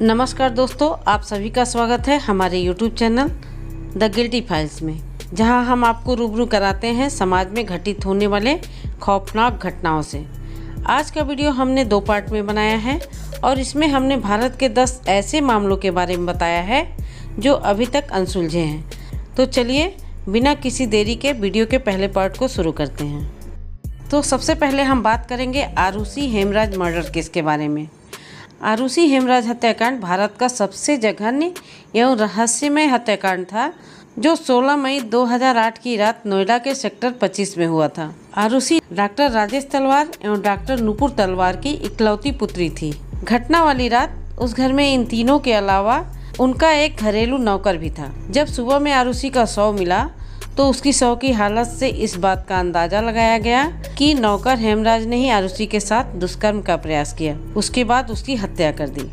नमस्कार दोस्तों, आप सभी का स्वागत है हमारे YouTube channel the guilty files में, जहां हम आपको रूबरू कराते हैं समाज में घटित होने वाले खौफनाक घटनाओं से। आज का वीडियो हमने 2 पार्ट में बनाया है और इसमें हमने भारत के 10 ऐसे मामलों के बारे में बताया है जो अभी तक अनसुलझे हैं। तो चलिए बिना किसी देरी के वीडियो के पहले पार्ट को शुरू करते हैं। तो सबसे पहले हम बात करेंगे आरुषि हेमराज मर्डर केस के बारे में। आरुषि हेमराज हत्याकांड भारत का सबसे जघन्य एवं रहस्यमय हत्याकांड था, जो 16 मई 2008 की रात नोएडा के सेक्टर 25 में हुआ था। आरुषि डॉक्टर राजेश तलवार एवं डॉक्टर नुपुर तलवार की इकलौती पुत्री थी। घटना वाली रात उस घर में इन तीनों के अलावा उनका एक घरेलू नौकर भी था। जब सुबह में आरुषि का शव मिला तो उसकी शव की हालत से इस बात का अंदाजा लगाया गया कि नौकर हेमराज ने ही आरुषि के साथ दुष्कर्म का प्रयास किया। उसके बाद उसकी हत्या कर दी।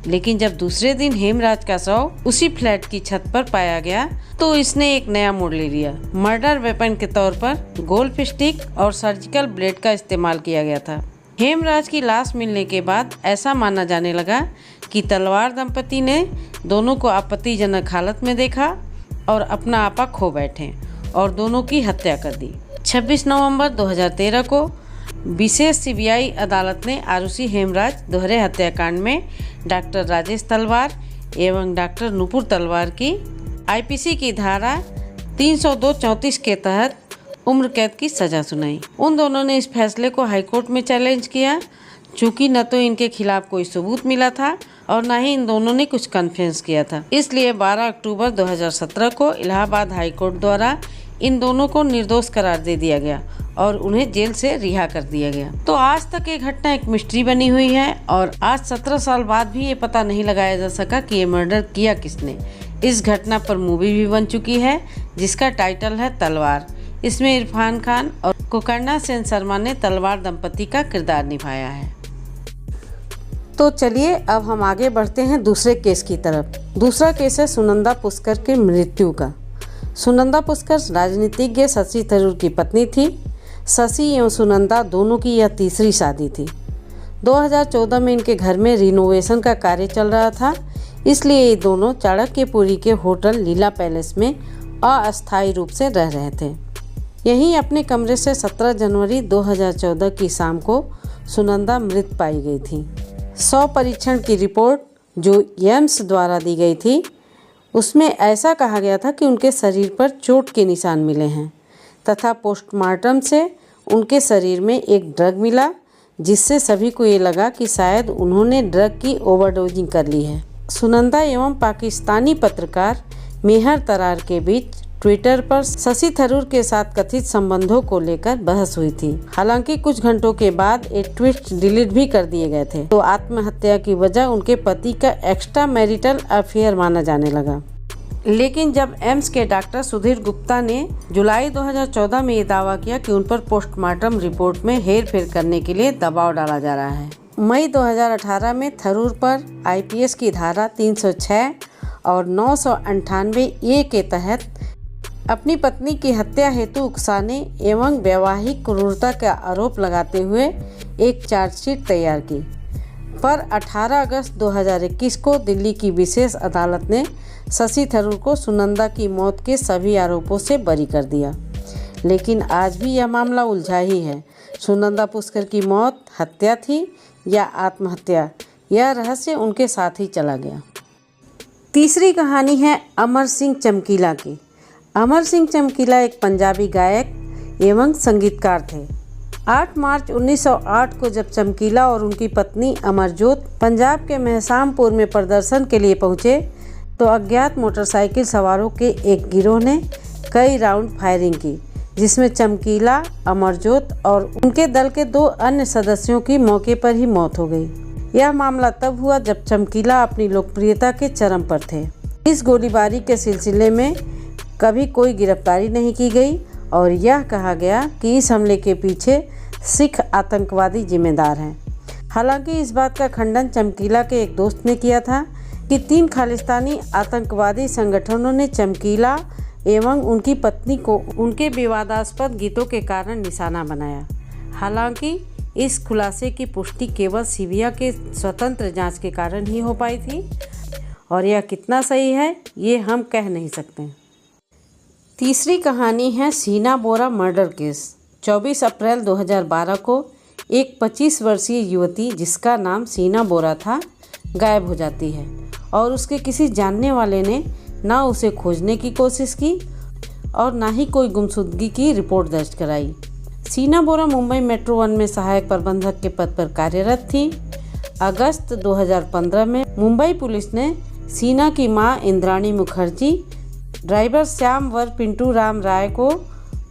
लेकिन जब दूसरे दिन हेमराज का शव उसी फ्लैट की छत पर पाया गया तो इसने एक नया मोड़ ले लिया। मर्डर वेपन के तौर पर गोल्फ स्टिक और सर्जिकल ब्लेड का इस्तेमाल किया गया था। हेमराज की लाश मिलने के बाद ऐसा माना जाने लगा कि तलवार दंपति ने दोनों को आपत्तिजनक हालत में देखा और अपना आपा खो बैठे और दोनों की हत्या कर दी। 26 नवंबर 2013 को विशेष सीबीआई अदालत ने आरुषि हेमराज दोहरे हत्याकांड में डॉक्टर राजेश तलवार एवं डॉक्टर नुपुर तलवार की आईपीसी की धारा 302-34 के तहत उम्र कैद की सजा सुनाई। उन दोनों ने इस फैसले को हाईकोर्ट में चैलेंज किया, चूँकि न तो इनके खिलाफ कोई सबूत मिला था और न ही इन दोनों ने कुछ कन्फेस किया था। इसलिए 12 अक्टूबर 2017 को इलाहाबाद हाईकोर्ट द्वारा इन दोनों को निर्दोष करार दे दिया गया और उन्हें जेल से रिहा कर दिया गया। तो आज तक ये घटना एक मिस्ट्री बनी हुई है और आज 17 साल बाद भी ये पता नहीं लगाया जा सका कि ये मर्डर किया किसने। इस घटना पर मूवी भी बन चुकी है जिसका टाइटल है तलवार। इसमें इरफान खान और कुकर्णा सेन शर्मा ने तलवार दंपति का किरदार निभाया है। तो चलिए अब हम आगे बढ़ते हैं दूसरे केस की तरफ। दूसरा केस है सुनंदा पुष्कर की मृत्यु का। सुनंदा पुष्कर राजनीतिज्ञ शशि थरूर की पत्नी थी। शशि एवं सुनंदा दोनों की यह तीसरी शादी थी। 2014 में इनके घर में रिनोवेशन का कार्य चल रहा था, इसलिए ये दोनों चाणक्यपुरी के होटल लीला पैलेस में अस्थायी रूप से रह रहे थे। यहीं अपने कमरे से 17 जनवरी 2014 की शाम को सुनंदा मृत पाई गई थी। शव परीक्षण की रिपोर्ट जो एम्स द्वारा दी गई थी उसमें ऐसा कहा गया था कि उनके शरीर पर चोट के निशान मिले हैं तथा पोस्टमार्टम से उनके शरीर में एक ड्रग मिला, जिससे सभी को ये लगा कि शायद उन्होंने ड्रग की ओवरडोजिंग कर ली है। सुनंदा एवं पाकिस्तानी पत्रकार मेहर तरार के बीच ट्विटर पर शशि थरूर के साथ कथित संबंधों को लेकर बहस हुई थी। हालांकि कुछ घंटों के बाद ये ट्वीट डिलीट भी कर दिए गए थे। तो आत्महत्या की वजह उनके पति का एक्स्ट्रा मैरिटल अफेयर माना जाने लगा। लेकिन जब एम्स के डॉक्टर सुधीर गुप्ता ने जुलाई 2014 में ये दावा किया कि उन पर पोस्टमार्टम रिपोर्ट में हेरफेर करने के लिए दबाव डाला जा रहा है। मई 2018 में थरूर पर आईपीसी की धारा 306 और 998 के तहत अपनी पत्नी की हत्या हेतु उकसाने एवं वैवाहिक क्रूरता का आरोप लगाते हुए एक चार्जशीट तैयार की। पर 18 अगस्त 2021 को दिल्ली की विशेष अदालत ने शशि थरूर को सुनंदा की मौत के सभी आरोपों से बरी कर दिया। लेकिन आज भी यह मामला उलझा ही है। सुनंदा पुष्कर की मौत हत्या थी या आत्महत्या, यह रहस्य उनके साथ ही चला गया। तीसरी कहानी है अमर सिंह चमकीला की। अमर सिंह चमकीला एक पंजाबी गायक एवं संगीतकार थे। 8 मार्च 1908 को जब चमकीला और उनकी पत्नी अमरजोत पंजाब के महसामपुर में प्रदर्शन के लिए पहुंचे तो अज्ञात मोटरसाइकिल सवारों के एक गिरोह ने कई राउंड फायरिंग की, जिसमें चमकीला, अमरजोत और उनके दल के 2 अन्य सदस्यों की मौके पर ही मौत हो गई। यह मामला तब हुआ जब चमकीला अपनी लोकप्रियता के चरम पर थे। इस गोलीबारी के सिलसिले में कभी कोई गिरफ्तारी नहीं की गई और यह कहा गया कि इस हमले के पीछे सिख आतंकवादी जिम्मेदार हैं। हालांकि इस बात का खंडन चमकीला के एक दोस्त ने किया था कि 3 खालिस्तानी आतंकवादी संगठनों ने चमकीला एवं उनकी पत्नी को उनके विवादास्पद गीतों के कारण निशाना बनाया। हालांकि इस खुलासे की पुष्टि केवल सीबीआई के स्वतंत्र जांच के कारण ही हो पाई थी और यह कितना सही है ये हम कह नहीं सकते। तीसरी कहानी है शीना बोरा मर्डर केस। 24 अप्रैल 2012 को एक 25 वर्षीय युवती जिसका नाम शीना बोरा था गायब हो जाती है और उसके किसी जानने वाले ने ना उसे खोजने की कोशिश की और ना ही कोई गुमशुदगी की रिपोर्ट दर्ज कराई। शीना बोरा मुंबई मेट्रो 1 में सहायक प्रबंधक के पद पर कार्यरत थी। अगस्त 2015 में मुंबई पुलिस ने शीना की मां इंद्राणी मुखर्जी, ड्राइवर श्याम वर पिंटू राम राय को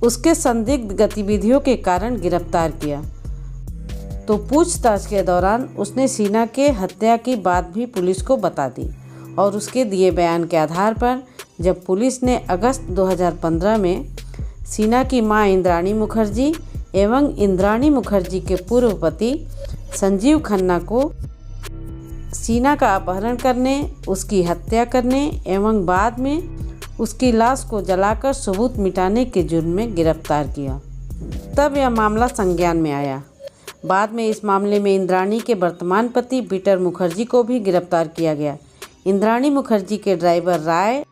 उसके संदिग्ध गतिविधियों के कारण गिरफ्तार किया। तो पूछताछ के दौरान उसने शीना के हत्या की बात भी पुलिस को बता दी और उसके दिए बयान के आधार पर जब पुलिस ने अगस्त 2015 में शीना की मां इंद्राणी मुखर्जी एवं इंद्राणी मुखर्जी के पूर्व पति संजीव खन्ना को शीना का अपहरण करने, उसकी हत्या करने एवं बाद में उसकी लाश को जलाकर सबूत मिटाने के जुर्म में गिरफ्तार किया। तब यह मामला संज्ञान में आया। बाद में इस मामले में इंद्राणी के वर्तमान पति पीटर मुखर्जी को भी गिरफ्तार किया गया। इंद्राणी मुखर्जी के ड्राइवर राय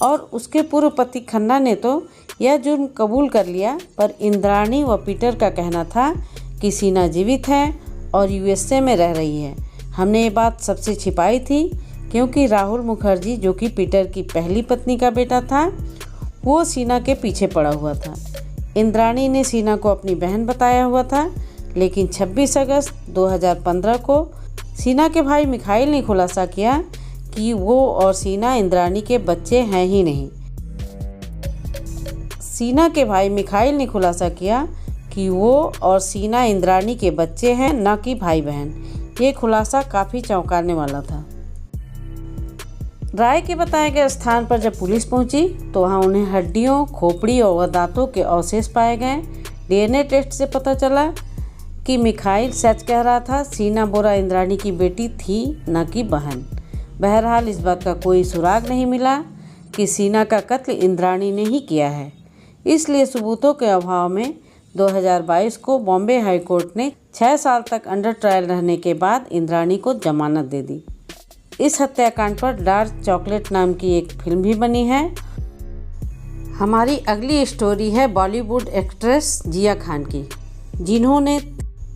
और उसके पूर्व पति खन्ना ने तो यह जुर्म कबूल कर लिया, पर इंद्राणी व पीटर का कहना था कि शीना जीवित है और यूएसए में रह रही है। हमने ये बात सबसे छिपाई थी क्योंकि राहुल मुखर्जी जो कि पीटर की पहली पत्नी का बेटा था वो शीना के पीछे पड़ा हुआ था। इंद्राणी ने शीना को अपनी बहन बताया हुआ था, लेकिन 26 अगस्त 2015 को शीना के भाई मिखाइल ने खुलासा किया कि वो और शीना इंद्राणी के बच्चे हैं ही नहीं। शीना के भाई मिखाइल ने खुलासा किया कि वो और शीना इंद्राणी के बच्चे हैं, न कि भाई बहन। ये खुलासा काफ़ी चौंकाने वाला था। राय के बताए गए स्थान पर जब पुलिस पहुंची तो वहां उन्हें हड्डियों, खोपड़ी और दांतों के अवशेष पाए गए। डीएनए टेस्ट से पता चला कि मिखाइल सच कह रहा था, शीना बोरा इंद्राणी की बेटी थी, न कि बहन। बहरहाल इस बात का कोई सुराग नहीं मिला कि शीना का कत्ल इंद्राणी ने ही किया है। इसलिए सबूतों के अभाव में 2022 को बॉम्बे हाई कोर्ट ने 6 साल तक अंडर ट्रायल रहने के बाद इंद्राणी को जमानत दे दी। इस हत्याकांड पर डार्क चॉकलेट नाम की एक फिल्म भी बनी है। हमारी अगली स्टोरी है बॉलीवुड एक्ट्रेस जिया खान की, जिन्होंने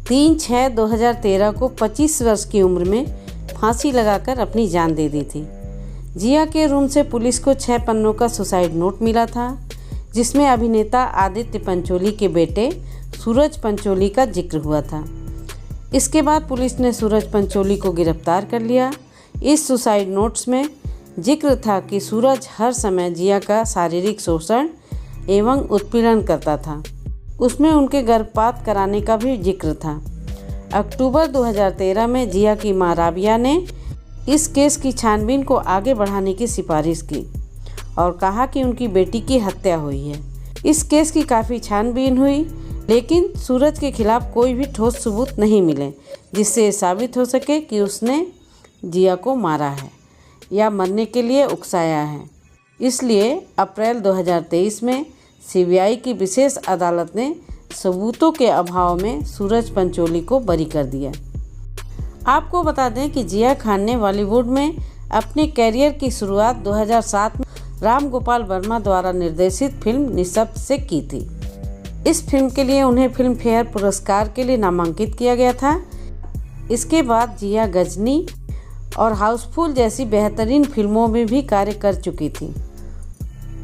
3/6/2013 को 25 वर्ष की उम्र में फांसी लगाकर अपनी जान दे दी थी। जिया के रूम से पुलिस को 6 पन्नों का सुसाइड नोट मिला था, जिसमें अभिनेता आदित्य पंचोली के बेटे सूरज पंचोली का जिक्र हुआ था। इसके बाद पुलिस ने सूरज पंचोली को गिरफ्तार कर लिया। इस सुसाइड नोट्स में जिक्र था कि सूरज हर समय जिया का शारीरिक शोषण एवं उत्पीड़न करता था। उसमें उनके गर्भपात कराने का भी जिक्र था। अक्टूबर 2013 में जिया की मां राबिया ने इस केस की छानबीन को आगे बढ़ाने की सिफारिश की और कहा कि उनकी बेटी की हत्या हुई है। इस केस की काफ़ी छानबीन हुई, लेकिन सूरज के खिलाफ कोई भी ठोस सबूत नहीं मिले जिससे साबित हो सके कि उसने जिया को मारा है या मरने के लिए उकसाया है। इसलिए अप्रैल 2023 में सीबीआई की विशेष अदालत ने सबूतों के अभाव में सूरज पंचोली को बरी कर दिया। आपको बता दें कि जिया खान ने बॉलीवुड में अपने कैरियर की शुरुआत 2007 में राम गोपाल वर्मा द्वारा निर्देशित फिल्म निःशब्द से की थी। इस फिल्म के लिए उन्हें फिल्म फेयर पुरस्कार के लिए नामांकित किया गया था। इसके बाद जिया गजनी और हाउसफुल जैसी बेहतरीन फिल्मों में भी कार्य कर चुकी थी।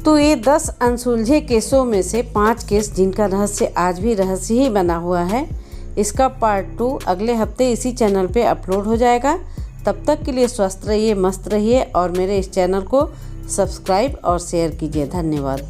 तो ये 10 अनसुलझे केसों में से 5 केस जिनका रहस्य आज भी रहस्य ही बना हुआ है, इसका पार्ट 2 अगले हफ्ते इसी चैनल पे अपलोड हो जाएगा। तब तक के लिए स्वस्थ रहिए, मस्त रहिए और मेरे इस चैनल को सब्सक्राइब और शेयर कीजिए। धन्यवाद।